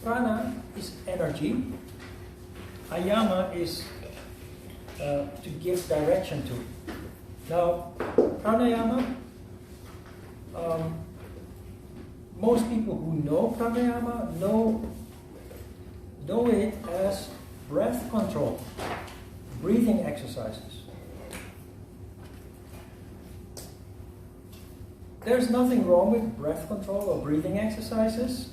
Prana is energy. Ayama is to give direction to. Now, pranayama, most people who know pranayama know it as breath control, breathing exercises. There's nothing wrong with breath control or breathing exercises,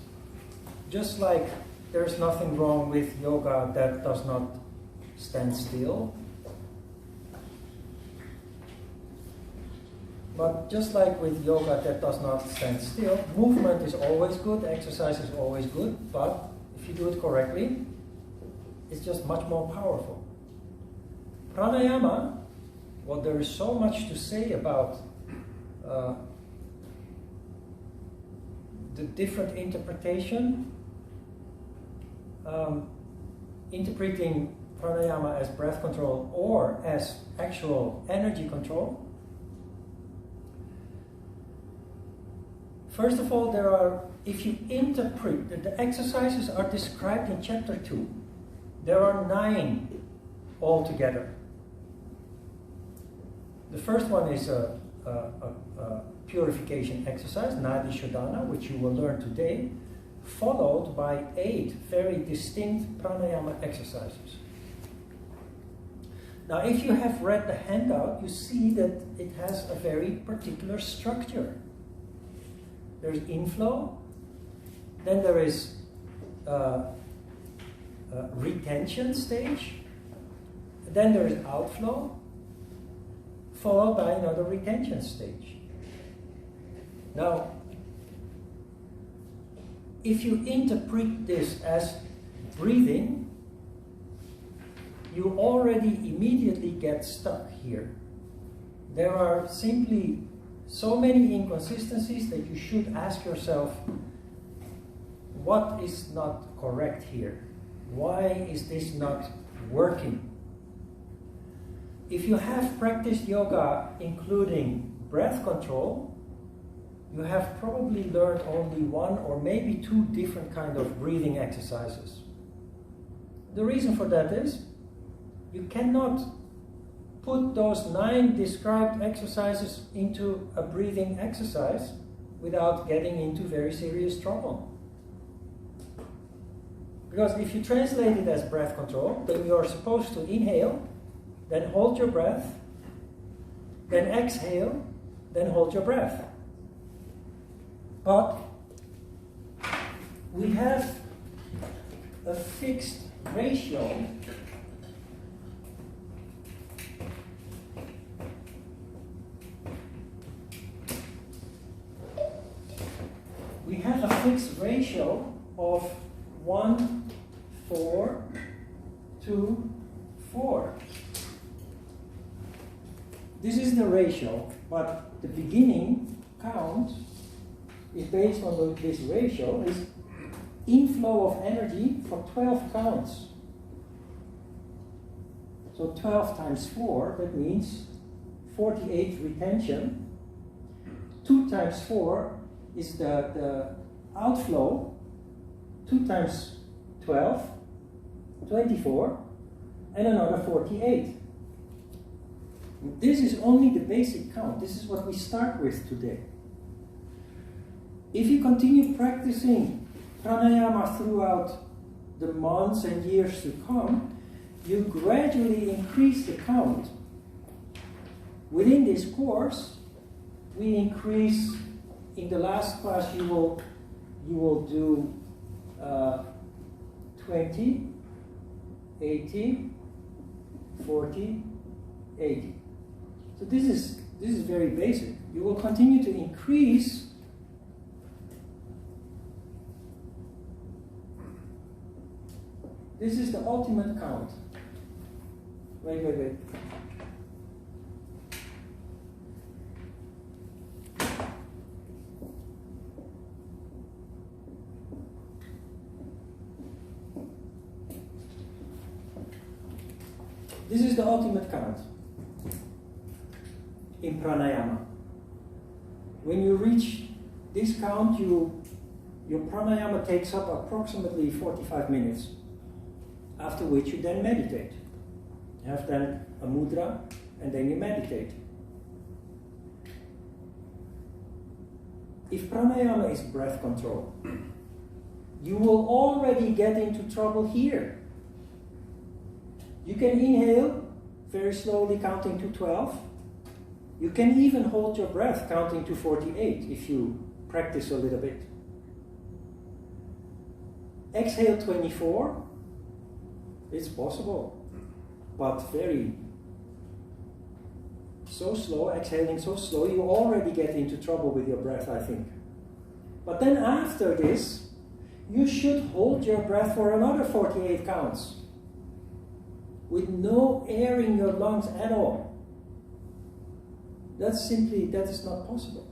just like there's nothing wrong with yoga that does not stand still. But just like with yoga that does not stand still, movement is always good, exercise is always good, but if you do it correctly, it's just much more powerful. Pranayama, well, there is so much to say about the different interpretation. Interpreting pranayama as breath control or as actual energy control. First of all, if you interpret, the exercises are described in chapter 2. There are 9 altogether. The first one is a purification exercise, Nadi Shodhana, which you will learn today, followed by 8 very distinct pranayama exercises. Now, if you have read the handout, you see that it has a very particular structure. There's inflow, then there is retention stage, then there is outflow, followed by another retention stage. Now, if you interpret this as breathing, you already immediately get stuck here. There are simply so many inconsistencies that you should ask yourself, what is not correct here? Why is this not working? If you have practiced yoga including breath control, you have probably learned only 1 or maybe 2 different kind of breathing exercises. The reason for that is you cannot put those 9 described exercises into a breathing exercise without getting into very serious trouble. Because if you translate it as breath control, then you are supposed to inhale, then hold your breath, then exhale, then hold your breath. But we have a fixed ratio of 1, 4, 2, 4. This is the ratio, but the beginning count is based on this ratio, is inflow of energy for 12 counts. So 12 times 4, that means 48 retention. 2 times 4 is the outflow. 2 times 12, 24, and another 48. This is only the basic count. This is what we start with today. If you continue practicing pranayama throughout the months and years to come, you gradually increase the count. Within this course, we increase, in the last class you will do 20, 80, 40, 80. So this is very basic. You will continue to increase This is the ultimate count. Wait. This is the ultimate count in pranayama. When you reach this count, you your pranayama takes up approximately 45 minutes, after which you then meditate. You have then a mudra, and then you meditate. If pranayama is breath control, you will already get into trouble here. You can inhale very slowly, counting to 12. You can even hold your breath counting to 48 if you practice a little bit. Exhale 24. It's possible, but so slow, exhaling so slow, you already get into trouble with your breath, I think. But then after this, you should hold your breath for another 48 counts, with no air in your lungs at all. That is not possible.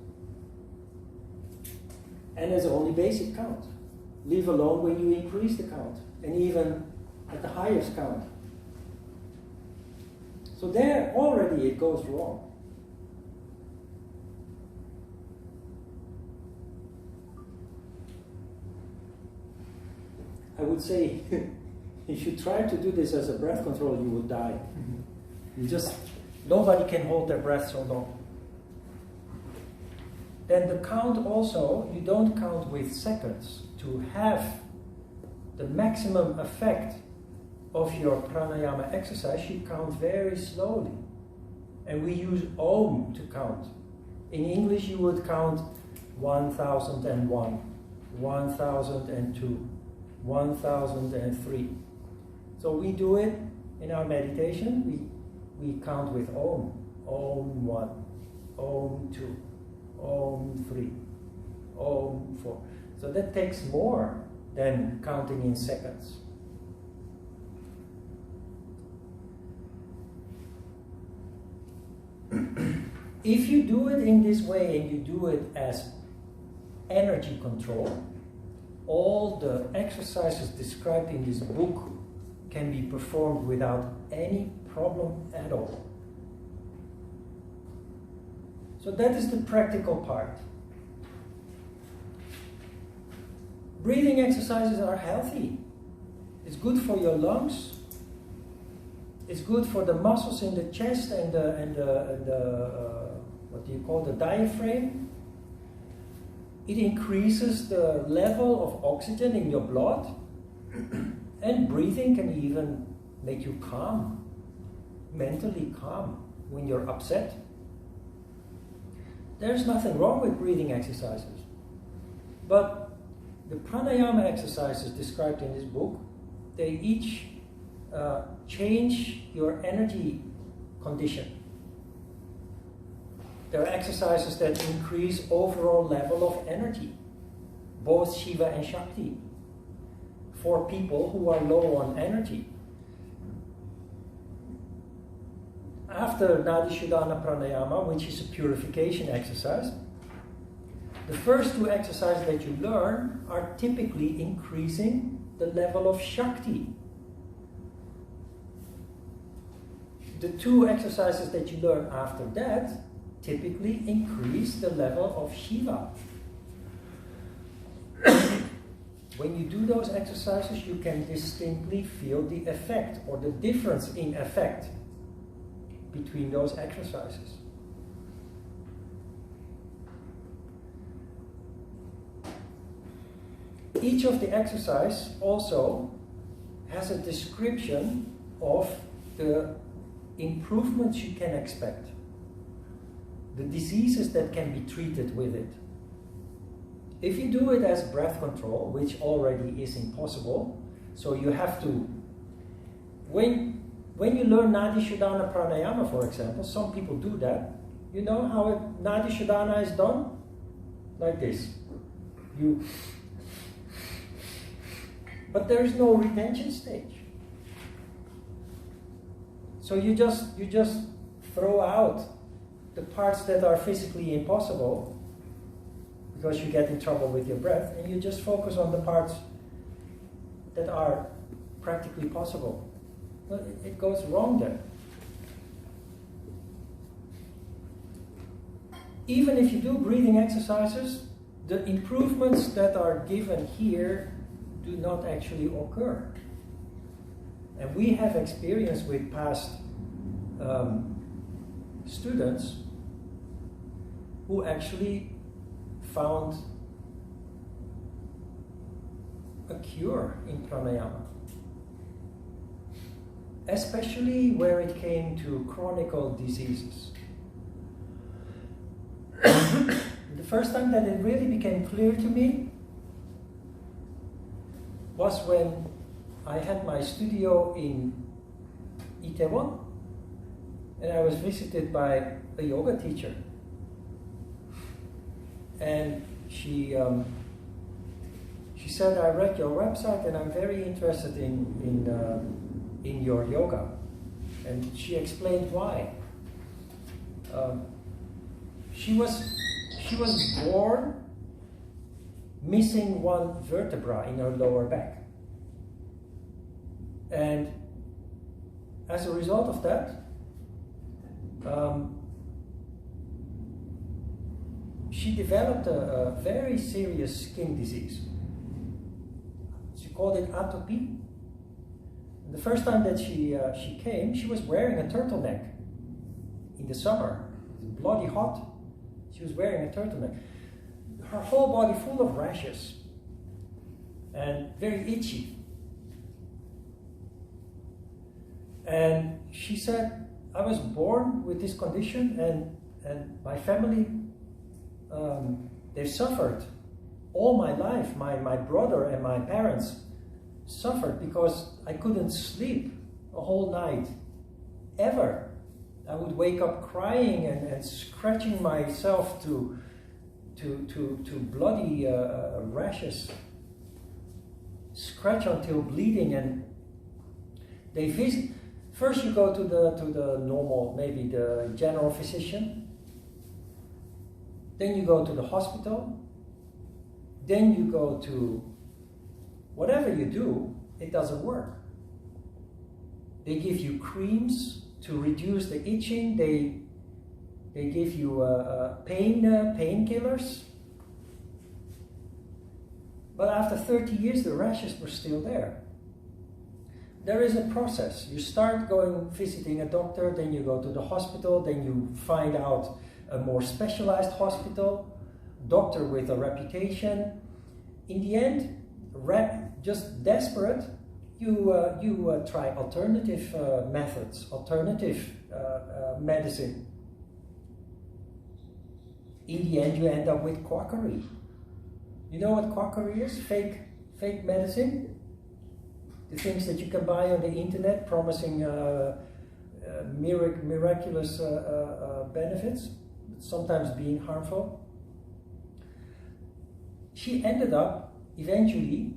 And it's only basic count. Leave alone when you increase the count, and even at the highest count. So there already it goes wrong. I would say, if you try to do this as a breath control, you will die. Nobody can hold their breath so long. Then the count also, you don't count with seconds. To have the maximum effect of your pranayama exercise, you count very slowly. And we use Om to count. In English you would count 1001, 1002, 1003. So we do it in our meditation, we count with Om. Om 1, Om 2, Om 3, Om 4. So that takes more than counting in seconds. If you do it in this way and you do it as energy control, all the exercises described in this book can be performed without any problem at all. So that is the practical part. Breathing exercises are healthy. It's good for your lungs. It's good for the muscles in the chest and the what do you call the diaphragm. It increases the level of oxygen in your blood, and breathing can even make you calm, mentally calm when you're upset. There's nothing wrong with breathing exercises, but the pranayama exercises described in this book, they each change your energy condition. There are exercises that increase overall level of energy, both Shiva and Shakti, for people who are low on energy. After Nadi Shodhana Pranayama, which is a purification exercise, the first two exercises that you learn are typically increasing the level of Shakti. The two exercises that you learn after that typically increase the level of Shiva. When you do those exercises, you can distinctly feel the effect or the difference in effect between those exercises. Each of the exercise also has a description of the improvements you can expect, the diseases that can be treated with it. If you do it as breath control, which already is impossible, so you have to, when you learn Nadi Shodhana Pranayama, for example, some people do that. You know how Nadi Shodhana is done? Like this. But there is no retention stage. So you just throw out the parts that are physically impossible because you get in trouble with your breath, and you just focus on the parts that are practically possible. But it goes wrong there. Even if you do breathing exercises, the improvements that are given here do not actually occur. And we have experience with past students who actually found a cure in pranayama, especially where it came to chronic diseases. The first time that it really became clear to me was when I had my studio in Itaewon, and I was visited by a yoga teacher. And she said, I read your website and I'm very interested in your yoga. And she explained why. She was born missing one vertebra in her lower back. And as a result of that, she developed a very serious skin disease. She called it atopy. The first time that she came, she was wearing a turtleneck in the summer. It was bloody hot. She was wearing a turtleneck. Her whole body full of rashes and very itchy. And she said, I was born with this condition, and my family, they suffered all my life. My brother and my parents suffered because I couldn't sleep a whole night, ever. I would wake up crying and scratching myself to bloody rashes, scratch until bleeding. And they visit. First, you go to the normal, maybe the general physician. Then you go to the hospital. Then you go to whatever you do, it doesn't work. They give you creams to reduce the itching. They give you painkillers. But after 30 years, the rashes were still there. There is a process. You start visiting a doctor, then you go to the hospital, then you find out a more specialized hospital, doctor with a reputation. In the end, just desperate, you try alternative methods, alternative medicine. In the end, you end up with quackery. You know what quackery is? Fake medicine. The things that you can buy on the internet promising miraculous benefits, sometimes being harmful. She ended up eventually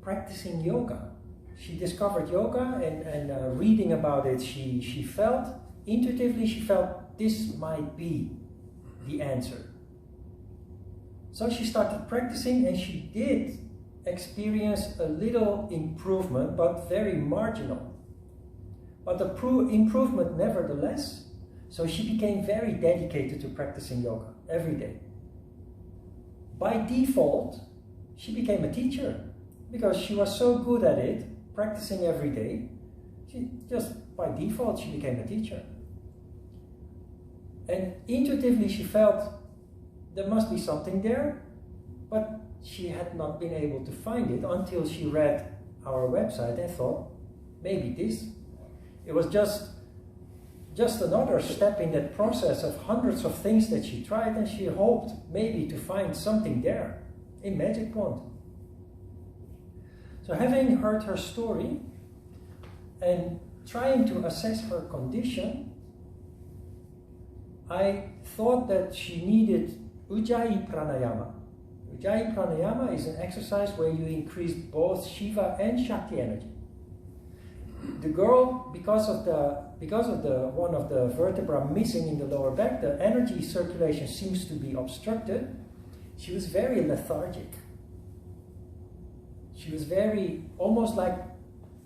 practicing yoga. She discovered yoga, and reading about it, she felt, intuitively, she felt this might be the answer. So she started practicing, and she did experience a little improvement, but very marginal. But the improvement nevertheless, so she became very dedicated to practicing yoga every day. By default, she became a teacher because she was so good at it, practicing every day. By default, she became a teacher. And intuitively, she felt there must be something there, but she had not been able to find it until she read our website and thought, maybe this. It was just another step in that process of hundreds of things that she tried, and she hoped maybe to find something there, a magic wand. So having heard her story and trying to assess her condition, I thought that she needed Ujjayi Pranayama. Ujjayi Pranayama is an exercise where you increase both Shiva and Shakti energy. The girl, because of the one of the vertebra missing in the lower back, the energy circulation seems to be obstructed. She was very lethargic. She was almost like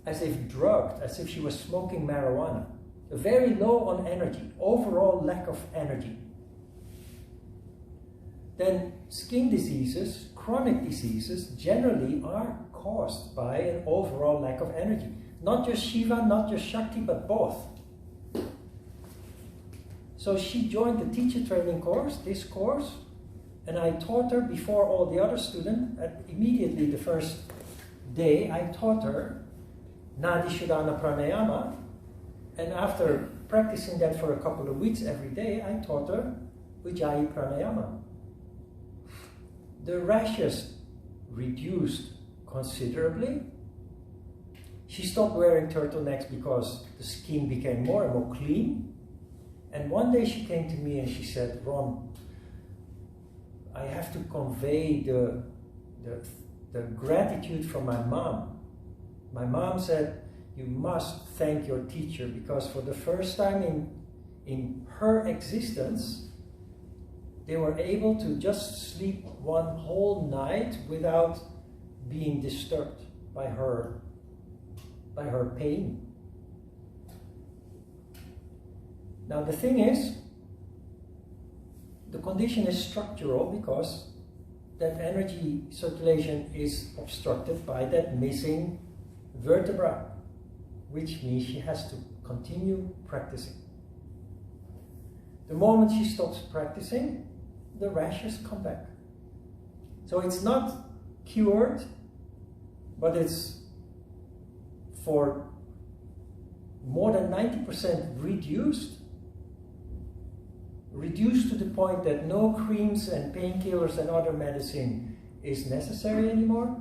as if drugged, as if she was smoking marijuana. Very low on energy, overall lack of energy. then skin diseases, chronic diseases, generally are caused by an overall lack of energy. Not just Shiva, not just Shakti, but both. So she joined the teacher training course, this course, and I taught her before all the other students. Immediately the first day, I taught her Nadi Shodhana Pranayama, and after practicing that for a couple of weeks every day, I taught her Ujjayi Pranayama. The rashes reduced considerably. She stopped wearing turtlenecks because the skin became more and more clean. And one day she came to me and she said, Ron, I have to convey the gratitude from my mom. My mom said, you must thank your teacher, because for the first time in her existence, they were able to just sleep one whole night without being disturbed by her pain. Now the thing is, the condition is structural because that energy circulation is obstructed by that missing vertebra, which means she has to continue practicing. The moment she stops practicing, the rashes come back. So it's not cured, but it's for more than 90% reduced to the point that no creams and painkillers and other medicine is necessary anymore,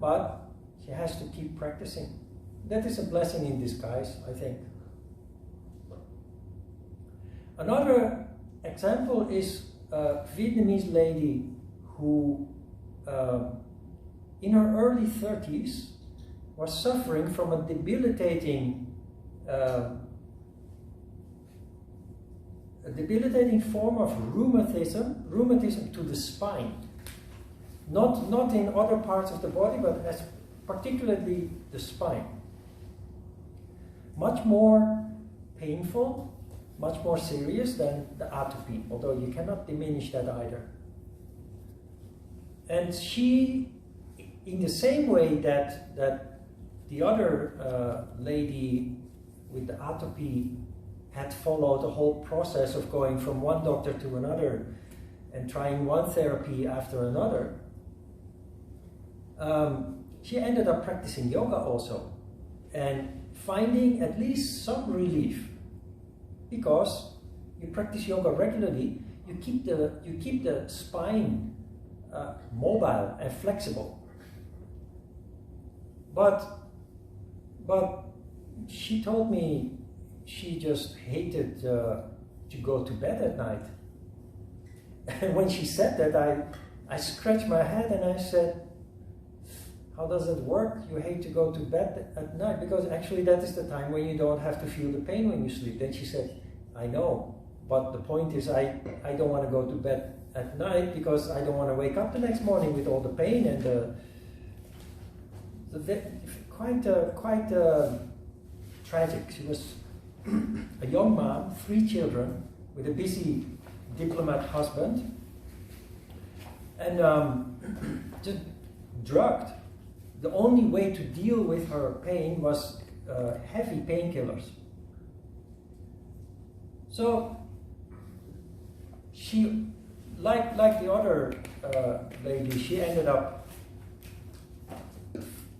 but she has to keep practicing. That is a blessing in disguise, I think. Another example is a Vietnamese lady who, in her early 30s, was suffering from a debilitating form of rheumatism to the spine. Not in other parts of the body, but as particularly the spine. Much more painful, much more serious than the atopy, although you cannot diminish that either. And she, in the same way that the other lady with the atopy had followed the whole process of going from one doctor to another and trying one therapy after another, she ended up practicing yoga also and finding at least some relief, because you practice yoga regularly, you keep the spine mobile and flexible. But she told me she just hated to go to bed at night. And when she said that, I scratched my head and I said, how does it work? You hate to go to bed at night? Because actually that is the time when you don't have to feel the pain when you sleep. Then she said, I know, but the point is I don't want to go to bed at night because I don't want to wake up the next morning with all the pain and quite tragic. She was a young mom, 3 children, with a busy diplomat husband, and just drugged. The only way to deal with her pain was heavy painkillers. So she, like the other lady, she ended up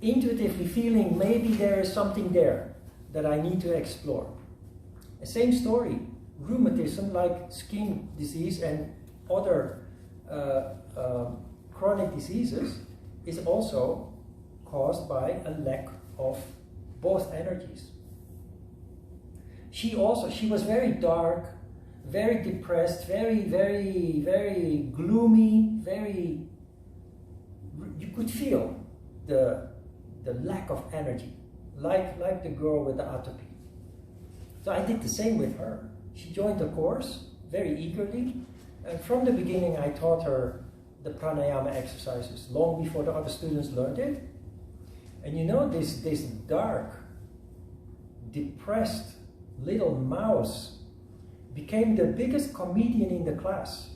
intuitively feeling maybe there is something there that I need to explore. The same story, rheumatism, like skin disease and other chronic diseases, is also caused by a lack of both energies. She was very dark, very depressed, very gloomy, you could feel the lack of energy, like the girl with the atopy. So I did the same with her. She joined the course very eagerly, and from the beginning I taught her the pranayama exercises long before the other students learned it. And you know, this dark, depressed little mouse became the biggest comedian in the class.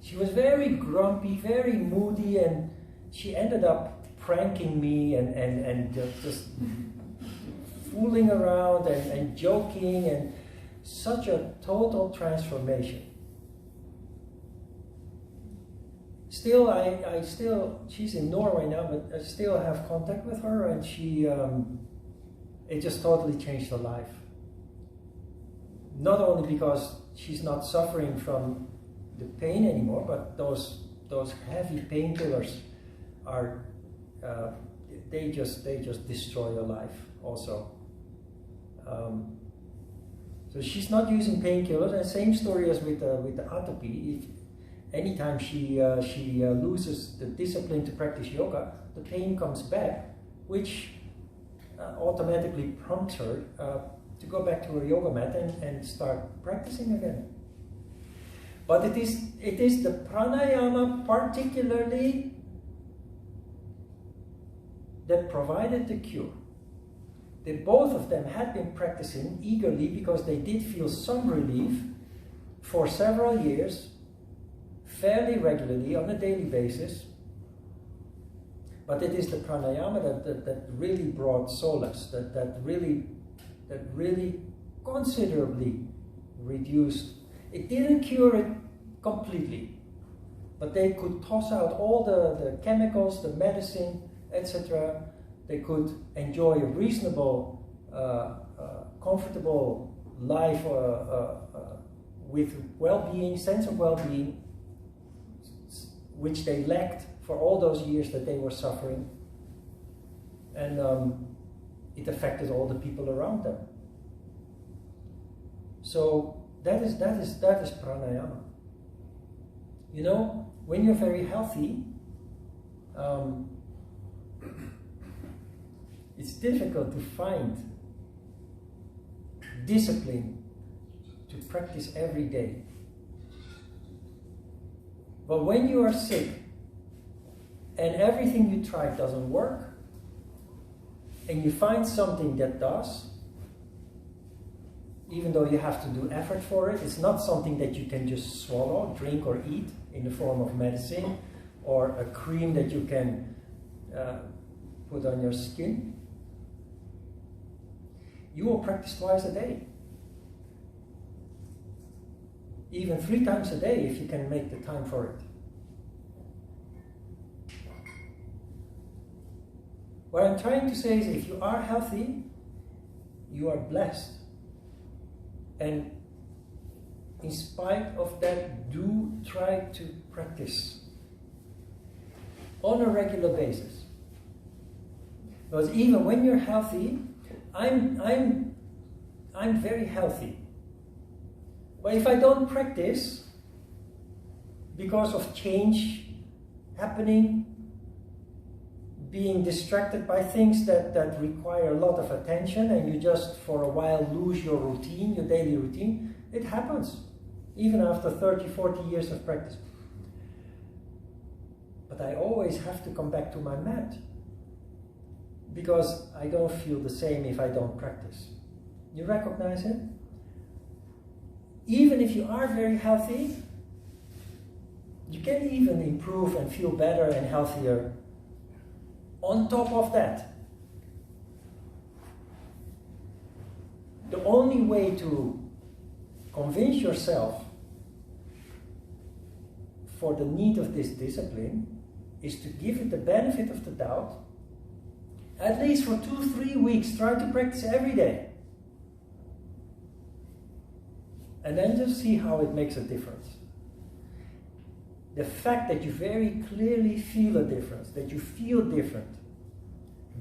she was very grumpy, very moody, and she ended up pranking me and just fooling around and joking, and such a total transformation. Still, she's in Norway now, but I still have contact with her, and it just totally changed her life. Not only because she's not suffering from the pain anymore, but those heavy painkillers are, they just destroy your life also. So she's not using painkillers, and same story as with the atopy. Anytime she loses the discipline to practice yoga, the pain comes back, which automatically prompts her to go back to her yoga mat and start practicing again. But it is the pranayama particularly that provided the cure. Both of them had been practicing eagerly because they did feel some relief for several years, fairly regularly on a daily basis. But it is the pranayama that really brought solace, that really considerably reduced. It didn't cure it completely, but they could toss out all the chemicals, the medicine, etc. They could enjoy a reasonable, comfortable life with well-being, sense of well-being, which they lacked for all those years that they were suffering. And it affected all the people around them. So that is pranayama. You know, when you're very healthy, it's difficult to find discipline to practice every day. But when you are sick and everything you try doesn't work, and you find something that does, even though you have to do effort for it, it's not something that you can just swallow, drink, or eat in the form of medicine or a cream that you can put on your skin. You will practice twice a day. Even 3 times a day if you can make the time for it. What I'm trying to say is, if you are healthy, you are blessed. And in spite of that, do try to practice on a regular basis. Because even when you're healthy, I'm very healthy. But if I don't practice, because of change happening, being distracted by things that require a lot of attention, and you just for a while lose your routine, your daily routine, it happens, even after 30, 40 years of practice. But I always have to come back to my mat, because I don't feel the same if I don't practice. You recognize it? Even if you are very healthy, you can even improve and feel better and healthier on top of that. The only way to convince yourself for the need of this discipline is to give it the benefit of the doubt. At least for 2-3 weeks, try to practice every day. And then just see how it makes a difference. The fact that you very clearly feel a difference, that you feel different,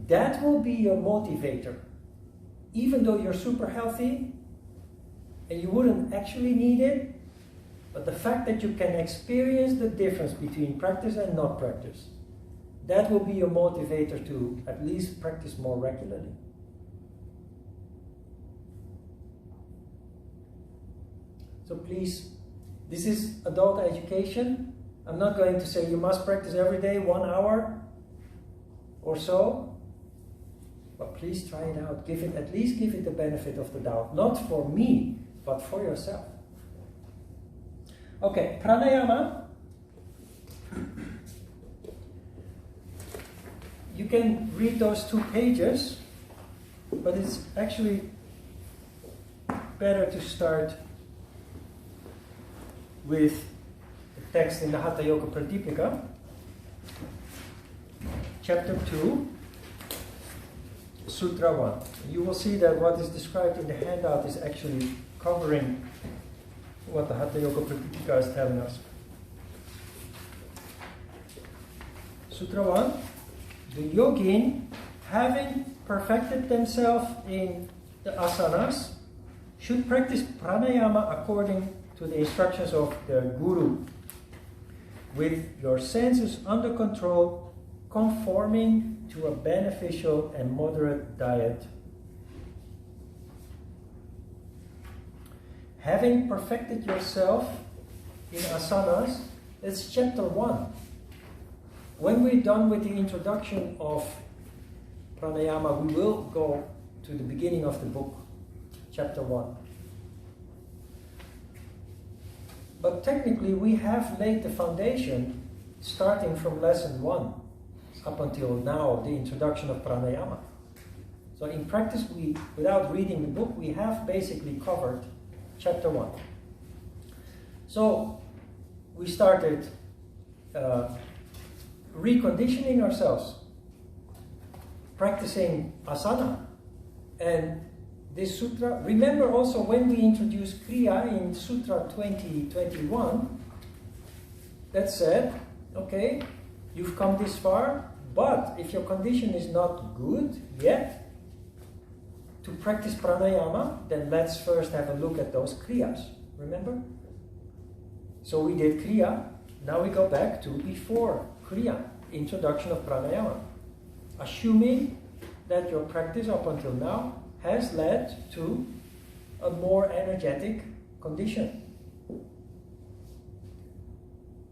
that will be your motivator. Even though you're super healthy and you wouldn't actually need it, but the fact that you can experience the difference between practice and not practice, that will be your motivator to at least practice more regularly. So please, this is adult education. I'm not going to say you must practice every day 1 hour or so, but please try it out. At least give it the benefit of the doubt. Not for me, but for yourself. Okay, pranayama You can read those 2 pages, but it's actually better to start with the text in the Hatha Yoga Pradipika, chapter 2, Sutra 1. You will see that what is described in the handout is actually covering what the Hatha Yoga Pradipika is telling us. Sutra 1. The yogin, having perfected themselves in the asanas, should practice pranayama according to the instructions of the guru, with your senses under control, conforming to a beneficial and moderate diet. Having perfected yourself in asanas, it's chapter 1. When we're done with the introduction of pranayama, we will go to the beginning of the book, chapter 1. But technically, we have laid the foundation starting from lesson 1 up until now, the introduction of pranayama. So in practice, without reading the book, we have basically covered chapter 1. So we started reconditioning ourselves, practicing asana. And this sutra, remember also when we introduced Kriya in Sutra 2021, that said, okay, you've come this far, but if your condition is not good yet to practice pranayama, then let's first have a look at those Kriyas, remember? So we did Kriya, now we go back to before Kriya, introduction of pranayama. Assuming that your practice up until now has led to a more energetic condition.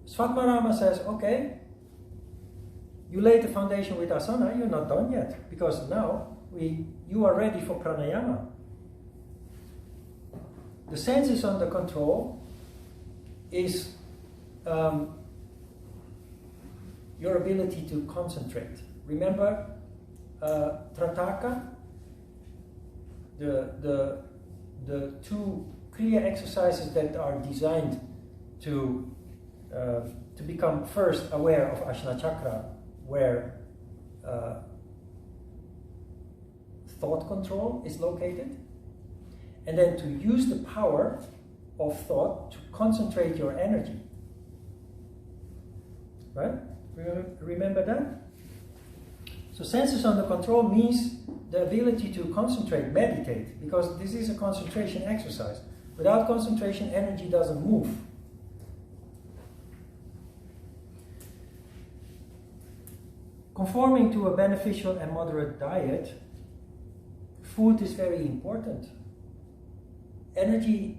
Svatmarama says, okay, you laid the foundation with asana, you're not done yet, because now you are ready for pranayama. The senses under control is your ability to concentrate. Remember Trataka, the 2 Kriya exercises that are designed to become first aware of Ajna Chakra, where thought control is located, and then to use the power of thought to concentrate your energy. Right? Remember that? So senses under control means the ability to concentrate, meditate, because this is a concentration exercise. Without concentration, energy doesn't move. Conforming to a beneficial and moderate diet, food is very important. Energy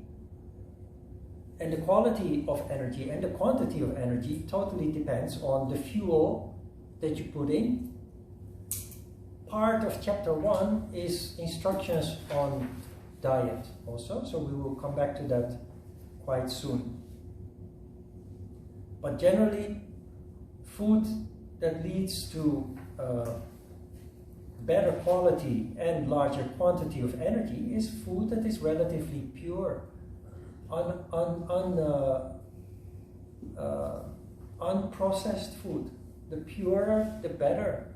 and the quality of energy and the quantity of energy totally depends on the fuel that you put in. Part of chapter 1 is instructions on diet also, so we will come back to that quite soon. But generally, food that leads to better quality and larger quantity of energy is food that is relatively pure. Unprocessed food. The purer, the better.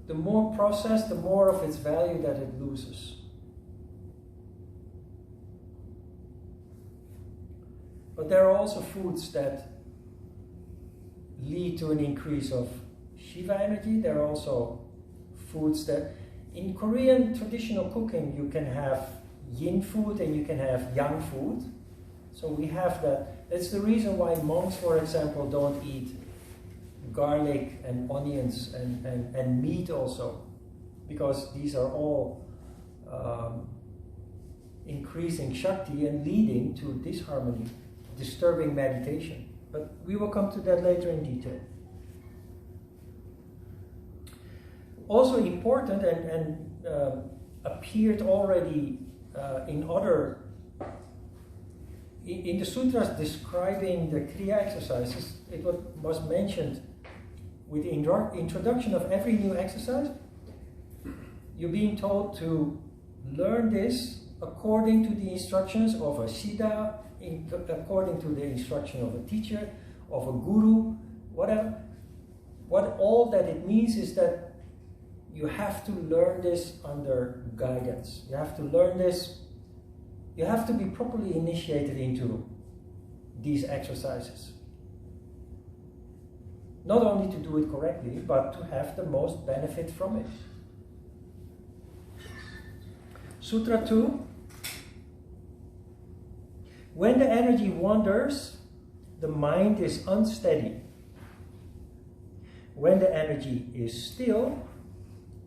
The more processed, the more of its value that it loses. But there are also foods that lead to an increase of Shiva energy. There are also foods that, in Korean traditional cooking, you can have yin food and you can have yang food. So we have that. That's the reason why monks, for example, don't eat garlic and onions and meat also, because these are all increasing Shakti and leading to disharmony, disturbing meditation. But we will come to that later in detail. Also important and appeared already in other in the sutras describing the Kriya exercises, it was mentioned with the introduction of every new exercise, you're being told to learn this according to the instructions of a Siddha, according to the instruction of a teacher, of a guru, whatever. What all that it means is that you have to learn this under guidance. You have to learn this. You have to be properly initiated into these exercises. Not only to do it correctly, but to have the most benefit from it. Sutra 2. When the energy wanders, the mind is unsteady. When the energy is still,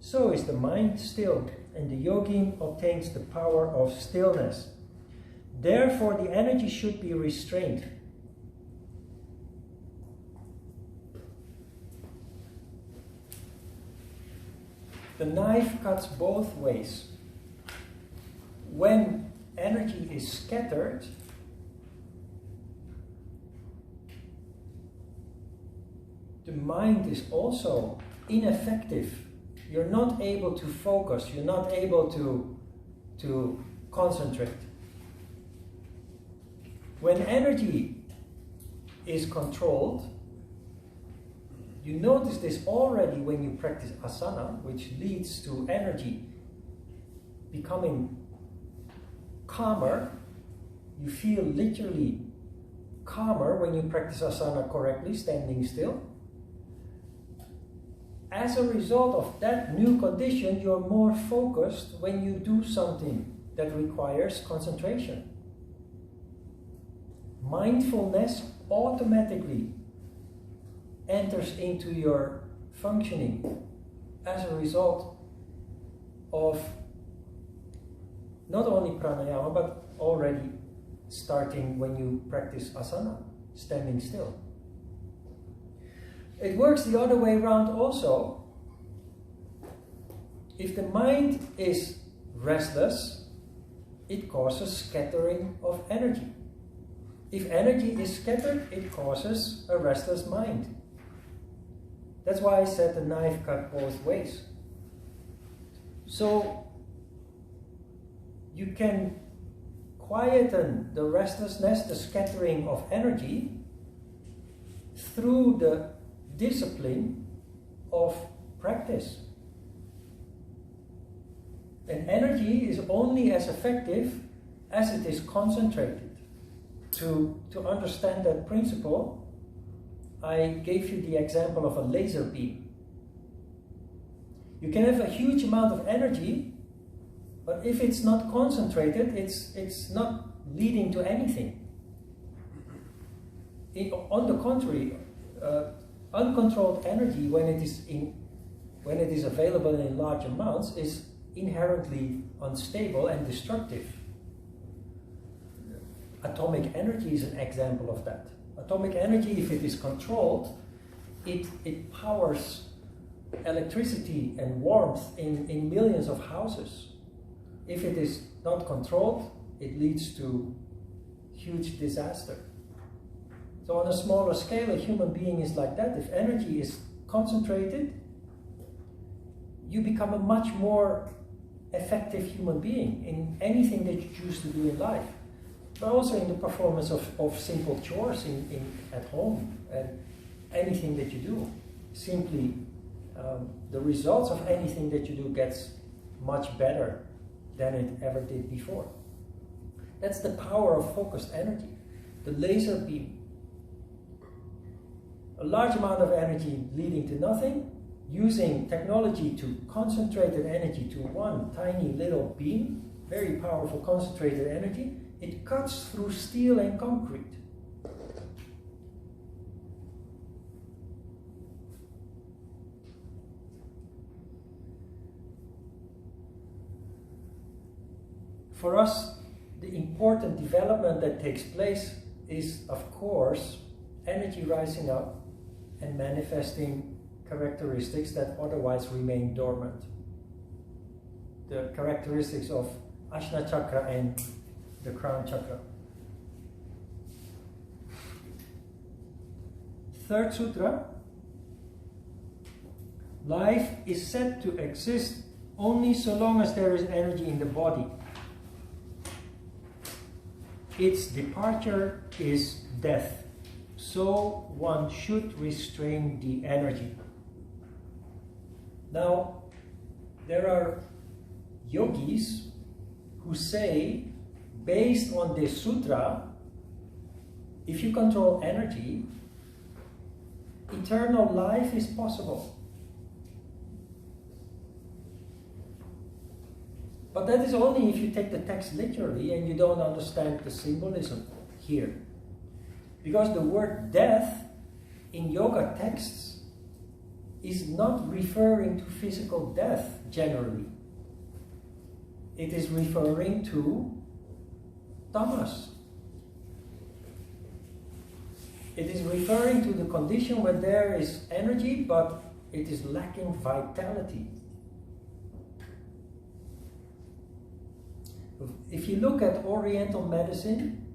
so is the mind still, and the yogi obtains the power of stillness. Therefore, the energy should be restrained. The knife cuts both ways. When energy is scattered, the mind is also ineffective. You're not able to focus, you're not able to concentrate. When energy is controlled, you notice this already when you practice asana, which leads to energy becoming calmer. You feel literally calmer when you practice asana correctly, standing still. As a result of that new condition, you're more focused when you do something that requires concentration. Mindfulness automatically enters into your functioning as a result of not only pranayama, but already starting when you practice asana, standing still. It works the other way around also. If the mind is restless, it causes scattering of energy. If energy is scattered, it causes a restless mind. That's why I said the knife cut both ways. So you can quieten the restlessness, the scattering of energy, through the discipline of practice. And energy is only as effective as it is concentrated. To understand that principle, I gave you the example of a laser beam. You can have a huge amount of energy, but if it's not concentrated, it's not leading to anything. On the contrary, uncontrolled energy, when it is available in large amounts, is inherently unstable and destructive. Atomic energy is an example of that. Atomic energy, if it is controlled, it powers electricity and warmth in millions of houses. If it is not controlled, it leads to huge disaster. So on a smaller scale, a human being is like that. If energy is concentrated, you become a much more effective human being in anything that you choose to do in life. But also in the performance of simple chores at home, and anything that you do. Simply, the results of anything that you do gets much better than it ever did before. That's the power of focused energy. The laser beam. A large amount of energy leading to nothing, using technology to concentrate that energy to one tiny little beam, very powerful concentrated energy. It cuts through steel and concrete. For us, the important development that takes place is, of course, energy rising up and manifesting characteristics that otherwise remain dormant. The characteristics of Ajna Chakra and the crown chakra. third sutra, life is said to exist only so long as there is energy in the body. Its departure is death. So one should restrain the energy. Now, there are yogis who say, based on this sutra, if you control energy, eternal life is possible. But that is only if you take the text literally and you don't understand the symbolism here. Because the word death in yoga texts is not referring to physical death generally. It is referring to tamas. It is referring to the condition where there is energy, but it is lacking vitality. If you look at Oriental medicine,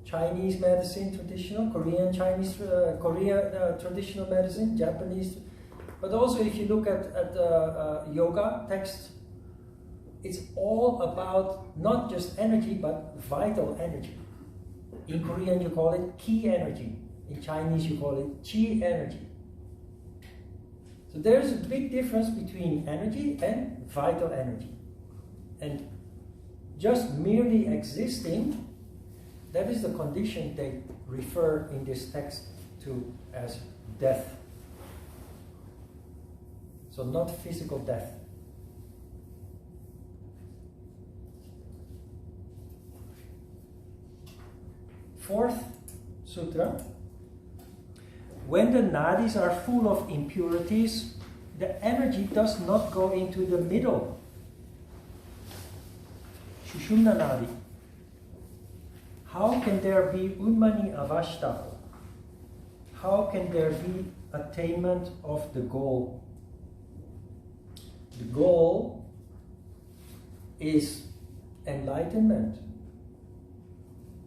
Chinese medicine traditional, Korean traditional medicine, Japanese, but also if you look at yoga texts, it's all about not just energy, but vital energy. In Korean you call it ki energy. In Chinese you call it chi energy. So there's a big difference between energy and vital energy. And just merely existing, that is the condition they refer in this text to as death. So not physical death. Fourth sutra. When the nadis are full of impurities, the energy does not go into the middle. Sushumna nadi. How can there be unmani avashta? How can there be attainment of the goal? The goal is enlightenment.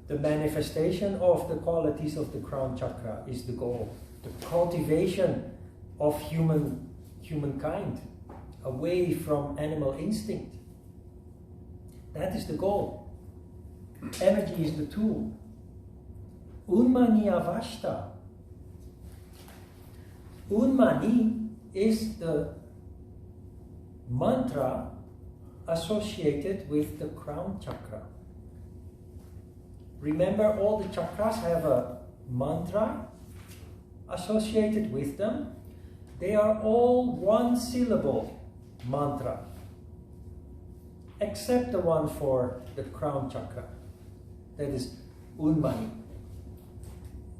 The manifestation of the qualities of the crown chakra is the goal. The cultivation of humankind away from animal instinct. That is the goal. Energy is the tool. Unmani avashta. Unmani is the mantra associated with the crown chakra. Remember, all the chakras have a mantra associated with them. They are all one syllable mantra, except the one for the crown chakra. That is Unmani.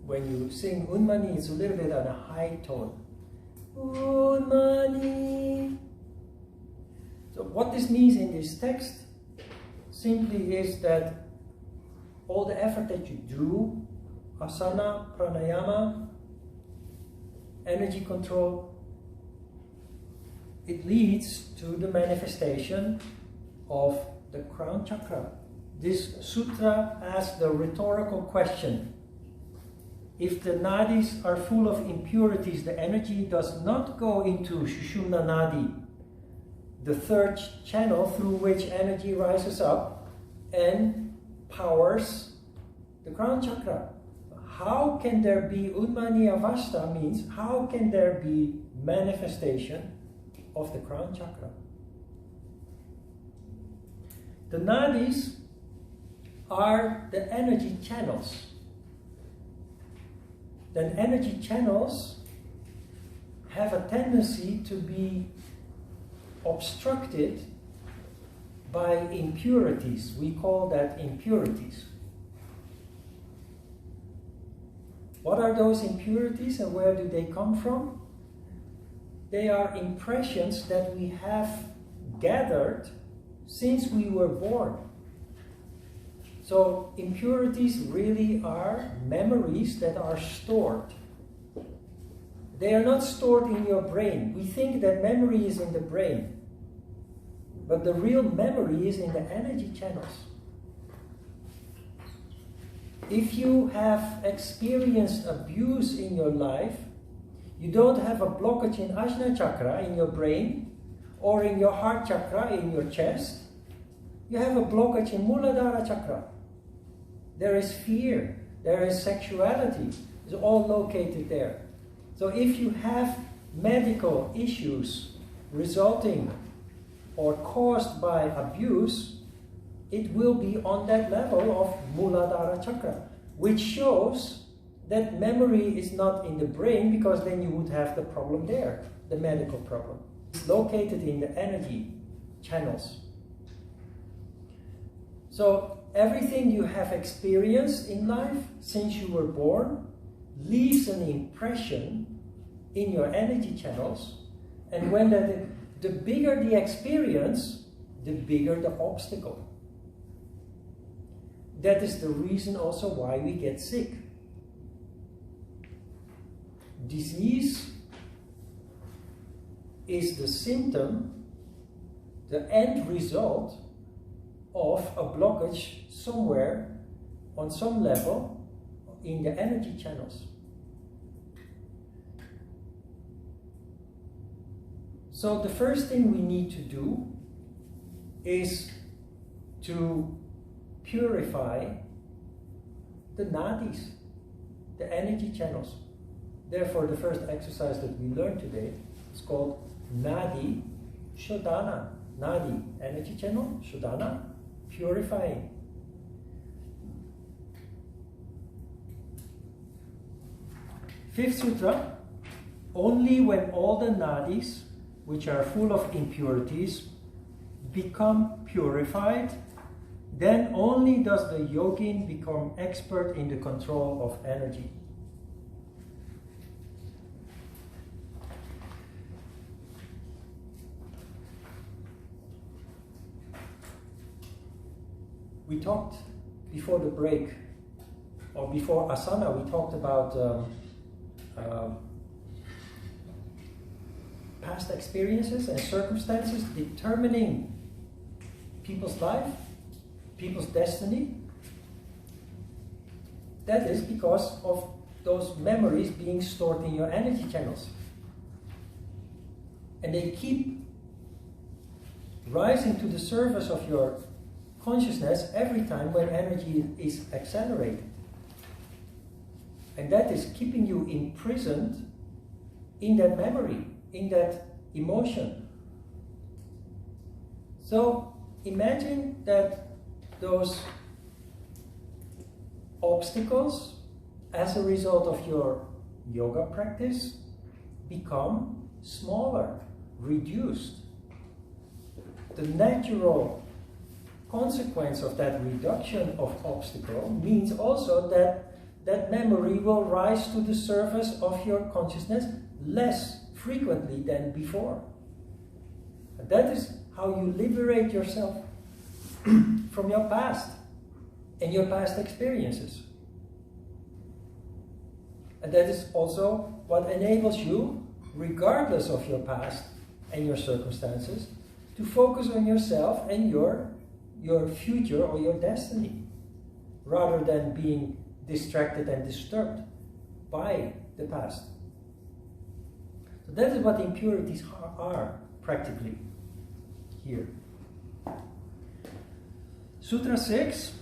When you sing Unmani, it's a little bit on a high tone. Unmani. So what this means in this text simply is that all the effort that you do, asana, pranayama, energy control, it leads to the manifestation of the crown chakra. This sutra asks the rhetorical question. If the nadis are full of impurities, the energy does not go into Sushumna nadi, the third channel through which energy rises up and powers the crown chakra. How can there be Unmani avashta means how can there be manifestation of the crown chakra? The nadis are the energy channels. Then energy channels have a tendency to be obstructed by impurities. We call that impurities. What are those impurities and where do they come from? They are impressions that we have gathered since we were born. So impurities really are memories that are stored. They are not stored in your brain. We think that memory is in the brain. But the real memory is in the energy channels. If you have experienced abuse in your life, you don't have a blockage in Ajna chakra in your brain or in your heart chakra in your chest. You have a blockage in Muladhara chakra. There is fear, there is sexuality, it's all located there. So if you have medical issues resulting or caused by abuse, it will be on that level of Muladhara chakra, which shows that memory is not in the brain, because then you would have the problem there, the medical problem. It's located in the energy channels. So everything you have experienced in life since you were born leaves an impression in your energy channels, and when the bigger the experience, the bigger the obstacle. That is the reason also why we get sick. Disease is the symptom, the end result of a blockage somewhere on some level in the energy channels. So the first thing we need to do is to purify the nadis, the energy channels. Therefore, the first exercise that we learned today is called Nadi Shodhana. Nadi, energy channel, Shodhana, purifying. Fifth sutra, only when all the nadis, which are full of impurities, become purified, then only does the yogin become expert in the control of energy. We talked before the break, or before asana, we talked about past experiences and circumstances determining people's life, people's destiny. That is because of those memories being stored in your energy channels. And they keep rising to the surface of your consciousness every time when energy is accelerated. And that is keeping you imprisoned in that memory, in that emotion. So imagine that those obstacles, as a result of your yoga practice, become smaller, reduced. The natural consequence of that reduction of obstacle means also that that memory will rise to the surface of your consciousness less frequently than before. And that is how you liberate yourself from your past and your past experiences. And that is also what enables you, regardless of your past and your circumstances, to focus on yourself and your future or your destiny, rather than being distracted and disturbed by the past. So that is what impurities are practically here. Sutra 6.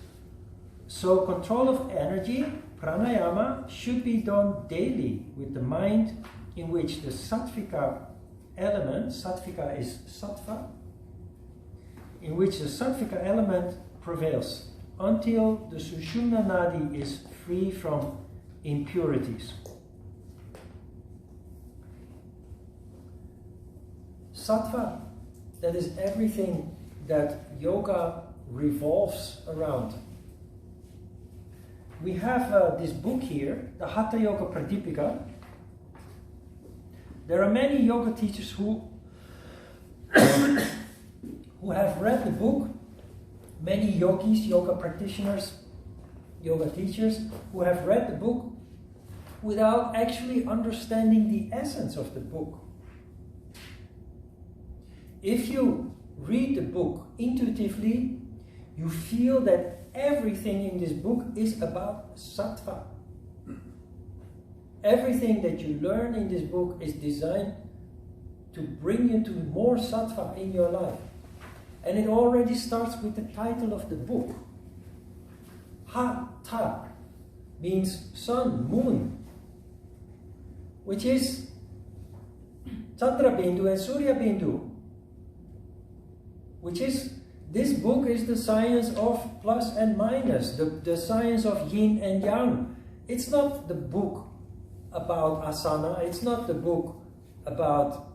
So control of energy, pranayama, should be done daily with the mind in which the sattvika element, sattvika is sattva, in which the sattvika element prevails until the Sushumna Nadi is free from impurities. Sattva, that is everything that yoga revolves around. We have this book here, the Hatha Yoga Pradipika. There are many yoga teachers who have read the book, many yogis, yoga practitioners, yoga teachers who have read the book without actually understanding the essence of the book. If you read the book intuitively, you feel that everything in this book is about sattva. Everything that you learn in this book is designed to bring you to more sattva in your life. And it already starts with the title of the book. Ha-ta means sun, moon, which is Chandra Bindu and Surya Bindu, which is, this book is the science of plus and minus, the science of yin and yang. It's not the book about asana, it's not the book about,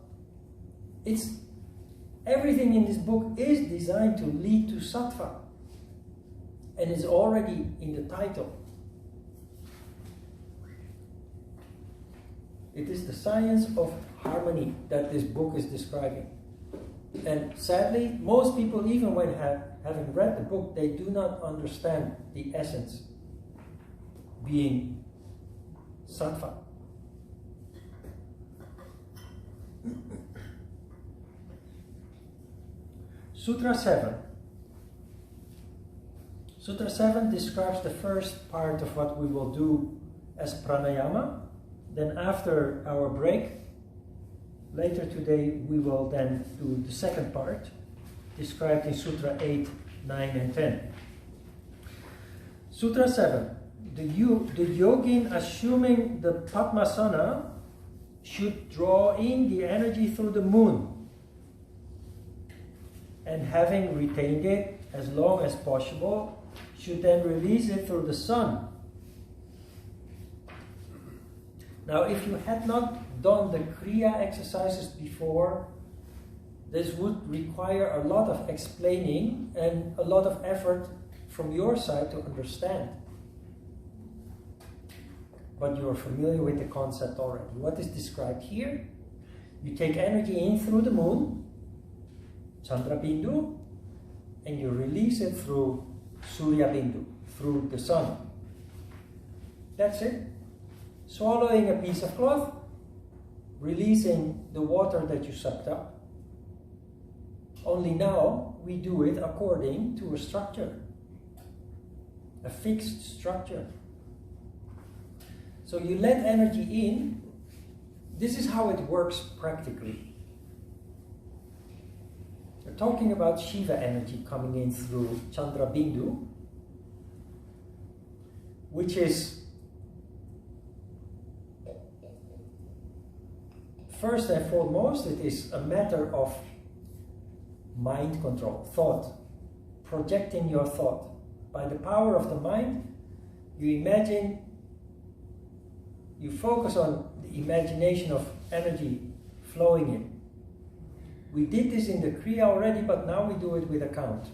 everything in this book is designed to lead to sattva. And it's already in the title. It is the science of harmony that this book is describing. And sadly, most people, even when having read the book, they do not understand the essence being sattva. Sutra 7. Sutra 7 describes the first part of what we will do as pranayama. Then after our break, later today, we will then do the second part, described in Sutra 8, 9 and 10. Sutra 7. The yogin assuming the Padmasana should draw in the energy through the moon, and having retained it as long as possible, should then release it through the sun. Now, if you had not done the Kriya exercises before, this would require a lot of explaining and a lot of effort from your side to understand. But you are familiar with the concept already. What is described here? You take energy in through the moon, Chandra Bindu, and you release it through Surya Bindu, through the sun. That's it. Swallowing a piece of cloth, releasing the water that you sucked up. Only now we do it according to a structure, a fixed structure. So you let energy in. This is how it works practically. We're talking about Shiva energy coming in through Chandra Bindu, which is first and foremost, it is a matter of mind control, thought, projecting your thought. By the power of the mind, you imagine, you focus on the imagination of energy flowing in. We did this in the Kriya already, but now we do it with a count.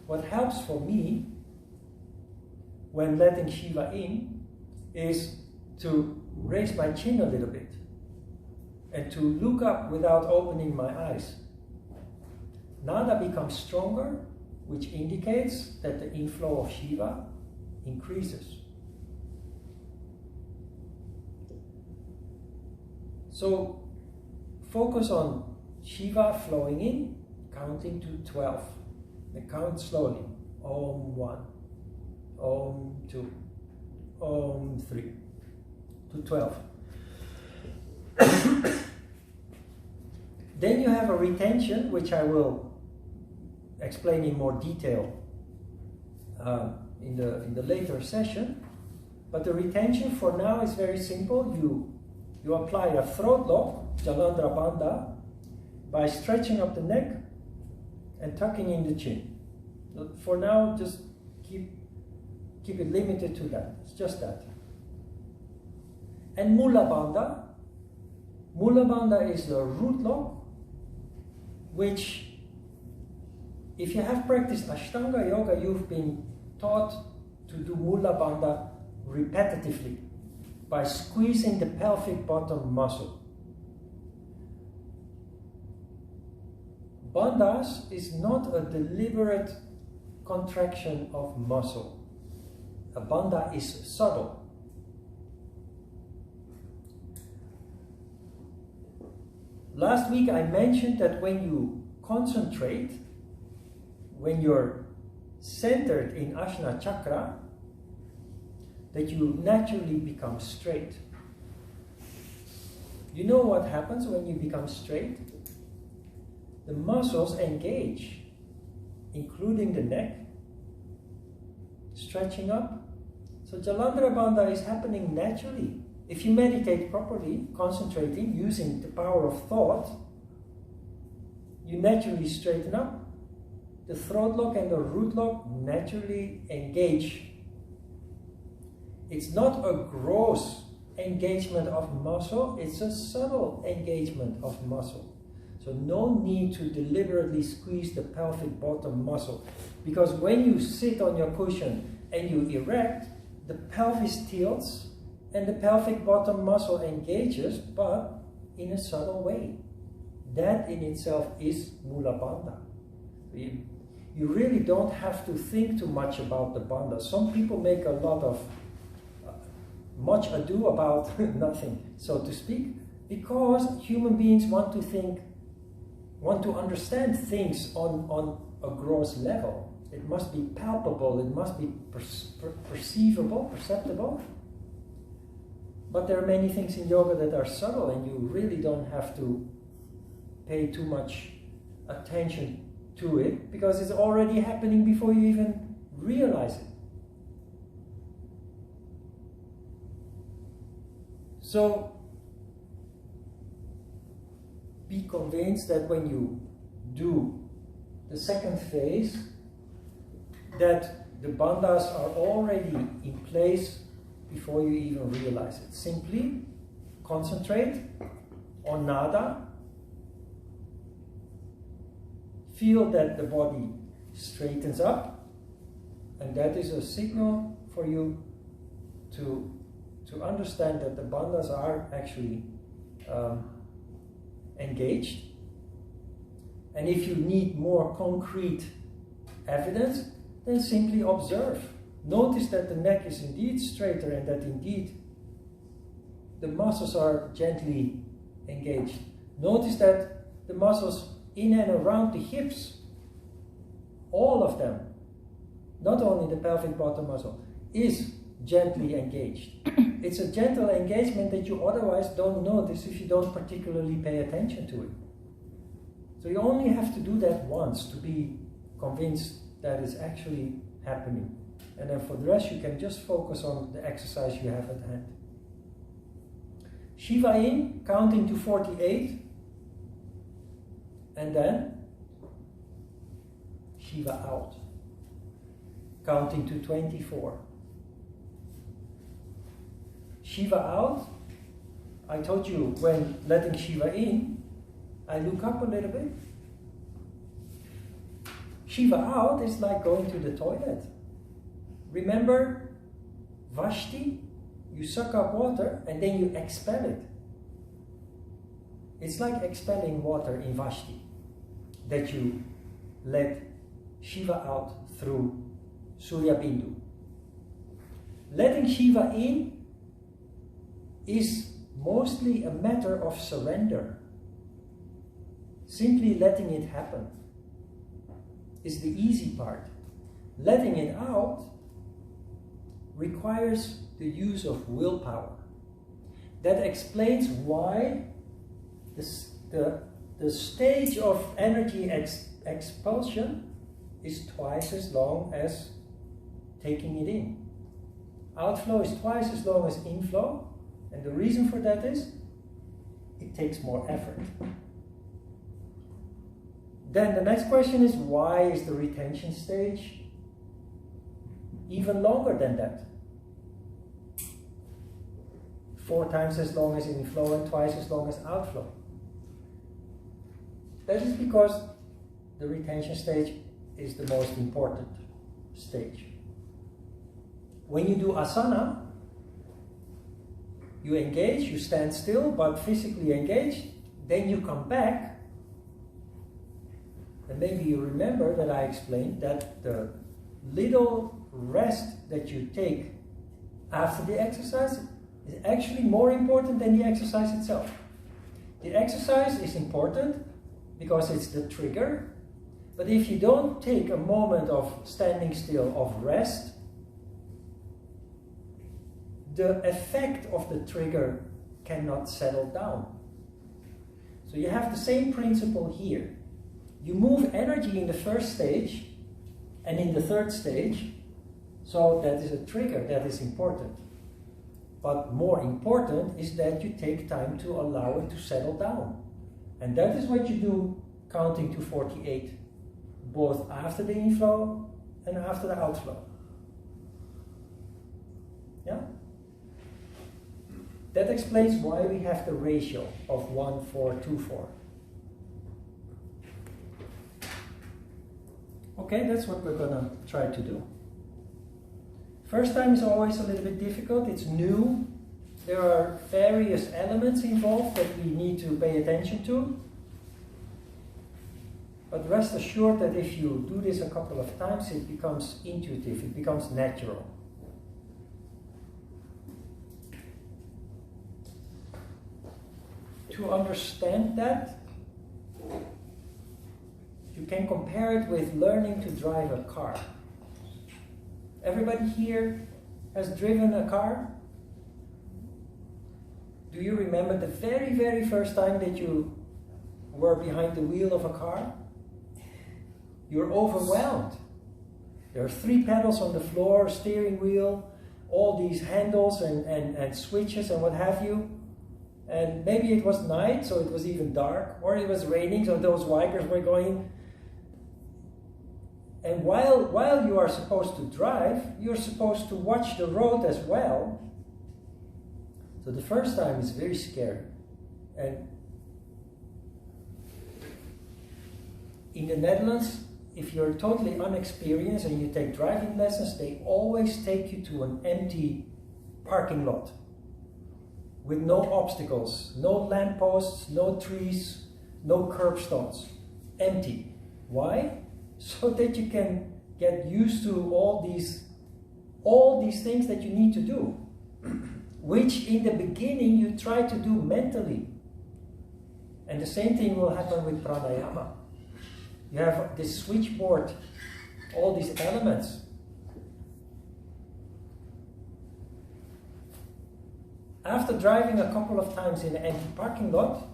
What helps for me when letting Shiva in is to raise my chin a little bit and to look up without opening my eyes. Nada becomes stronger, which indicates that the inflow of Shiva increases. So focus on Shiva flowing in, counting to 12. And count slowly. Om 1, Om 2, Om 3, to 12. Then you have a retention, which I will explain in more detail in the later session. But the retention for now is very simple. You apply a throat lock, Jalandhara Bandha, by stretching up the neck and tucking in the chin. For now, just keep it limited to that. It's just that. And Mula Bandha. Mula Bandha is the root lock, which, if you have practiced Ashtanga Yoga, you've been taught to do Mula Bandha repetitively by squeezing the pelvic bottom muscle. Bandhas is not a deliberate contraction of muscle. A bandha is subtle. Last week I mentioned that when you concentrate, when your centered in Ajna Chakra, that you naturally become straight. You know what happens when you become straight? The muscles engage, including the neck, stretching up. So Jalandhara Bandha is happening naturally. If you meditate properly, concentrating, using the power of thought, you naturally straighten up. The throat lock and the root lock naturally engage. It's not a gross engagement of muscle, it's a subtle engagement of muscle. So no need to deliberately squeeze the pelvic bottom muscle, because when you sit on your cushion and you erect, the pelvis tilts and the pelvic bottom muscle engages, but in a subtle way. That in itself is Mula Bandha. You really don't have to think too much about the bandha. Some people make a lot of much ado about nothing, so to speak, because human beings want to understand things on a gross level. It must be palpable, it must be perceivable, perceptible. But there are many things in yoga that are subtle, and you really don't have to pay too much attention to it, because it's already happening before you even realize it. So, be convinced that when you do the second phase, that the bandhas are already in place before you even realize it. Simply concentrate on nada. Feel that the body straightens up, and that is a signal for you to understand that the bandhas are actually engaged. And if you need more concrete evidence, then simply observe. Notice that the neck is indeed straighter and that indeed the muscles are gently engaged. Notice that the muscles in and around the hips, all of them, not only the pelvic bottom muscle, is gently engaged. It's a gentle engagement that you otherwise don't notice if you don't particularly pay attention to it. So you only have to do that once to be convinced that it's actually happening. And then for the rest you can just focus on the exercise you have at hand. Shiva in, counting to 48. And then Shiva out, counting to 24. Shiva out, I told you when letting Shiva in, I look up a little bit. Shiva out is like going to the toilet. Remember Vashti? You suck up water and then you expel it. It's like expelling water in Vashti, that you let Shiva out through Surya Bindu. Letting Shiva in is mostly a matter of surrender. Simply letting it happen is the easy part. Letting it out requires the use of willpower. That explains why the stage of energy expulsion is twice as long as taking it in. Outflow is twice as long as inflow, and the reason for that is it takes more effort. Then the next question is, why is the retention stage even longer than that? 4 times as long as inflow and twice as long as outflow. That is because the retention stage is the most important stage. When you do asana, you engage, you stand still, but physically engaged, then you come back. And maybe you remember that I explained that the little rest that you take after the exercise is actually more important than the exercise itself. The exercise is important because it's the trigger, But if you don't take a moment of standing still, of rest, the effect of the trigger cannot settle down. So you have the same principle here. You move energy in the first stage and in the third stage, so that is a trigger, that is important. But more important is that you take time to allow it to settle down. And that is what you do counting to 48, both after the inflow and after the outflow. Yeah? That explains why we have the ratio of 1, 4, 2, 4. Okay, that's what we're gonna try to do. First time is always a little bit difficult, it's new. There are various elements involved that we need to pay attention to. But rest assured that if you do this a couple of times, it becomes intuitive, it becomes natural. To understand that, you can compare it with learning to drive a car. Everybody here has driven a car? Do you remember the very, very first time that you were behind the wheel of a car? You're overwhelmed. There are 3 pedals on the floor, steering wheel, all these handles and switches and what have you. And maybe it was night, so it was even dark, or it was raining, so those wipers were going. And while you are supposed to drive, you're supposed to watch the road as well. So the first time is very scary. And in the Netherlands, if you're totally unexperienced and you take driving lessons, they always take you to an empty parking lot with no obstacles, no lampposts, no trees, no curbstones. Empty. Why? So that you can get used to all these things that you need to do, which in the beginning you try to do mentally. And the same thing will happen with pranayama. You have this switchboard, all these elements. After driving a couple of times in an empty parking lot,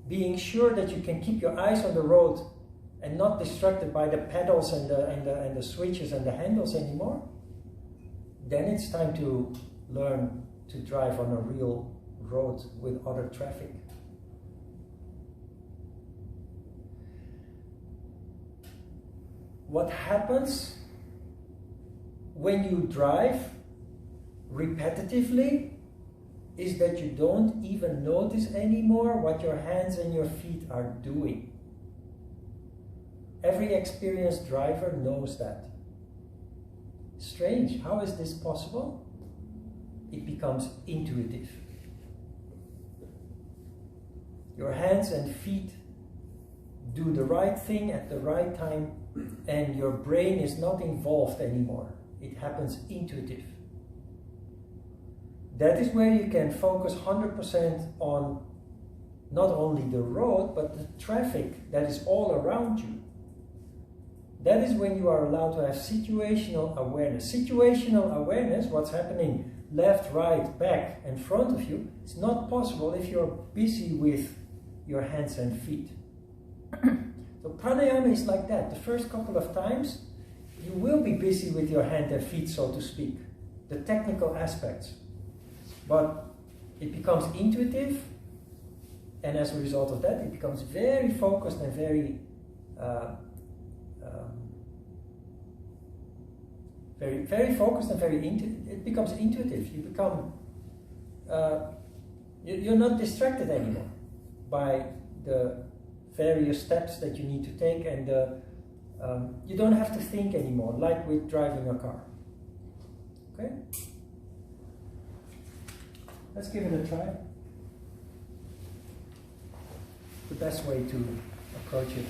being sure that you can keep your eyes on the road and not distracted by the pedals and the switches and the handles anymore, then it's time to learn to drive on a real road with other traffic. What happens when you drive repetitively is that you don't even notice anymore what your hands and your feet are doing. Every experienced driver knows that. Strange, how is this possible? It becomes intuitive. Your hands and feet do the right thing at the right time, and your brain is not involved anymore. It happens intuitive. That is where you can focus 100% on not only the road, but the traffic that is all around you. That is when you are allowed to have situational awareness. Situational awareness, what's happening left, right, back, and front of you, is not possible if you're busy with your hands and feet. So pranayama is like that. The first couple of times, you will be busy with your hand and feet, so to speak, the technical aspects. But it becomes intuitive, and as a result of that, it becomes very focused and very focused and it becomes intuitive. You become, you're not distracted anymore by the various steps that you need to take, and you don't have to think anymore, like with driving a car. Okay? Let's give it a try. The best way to approach it.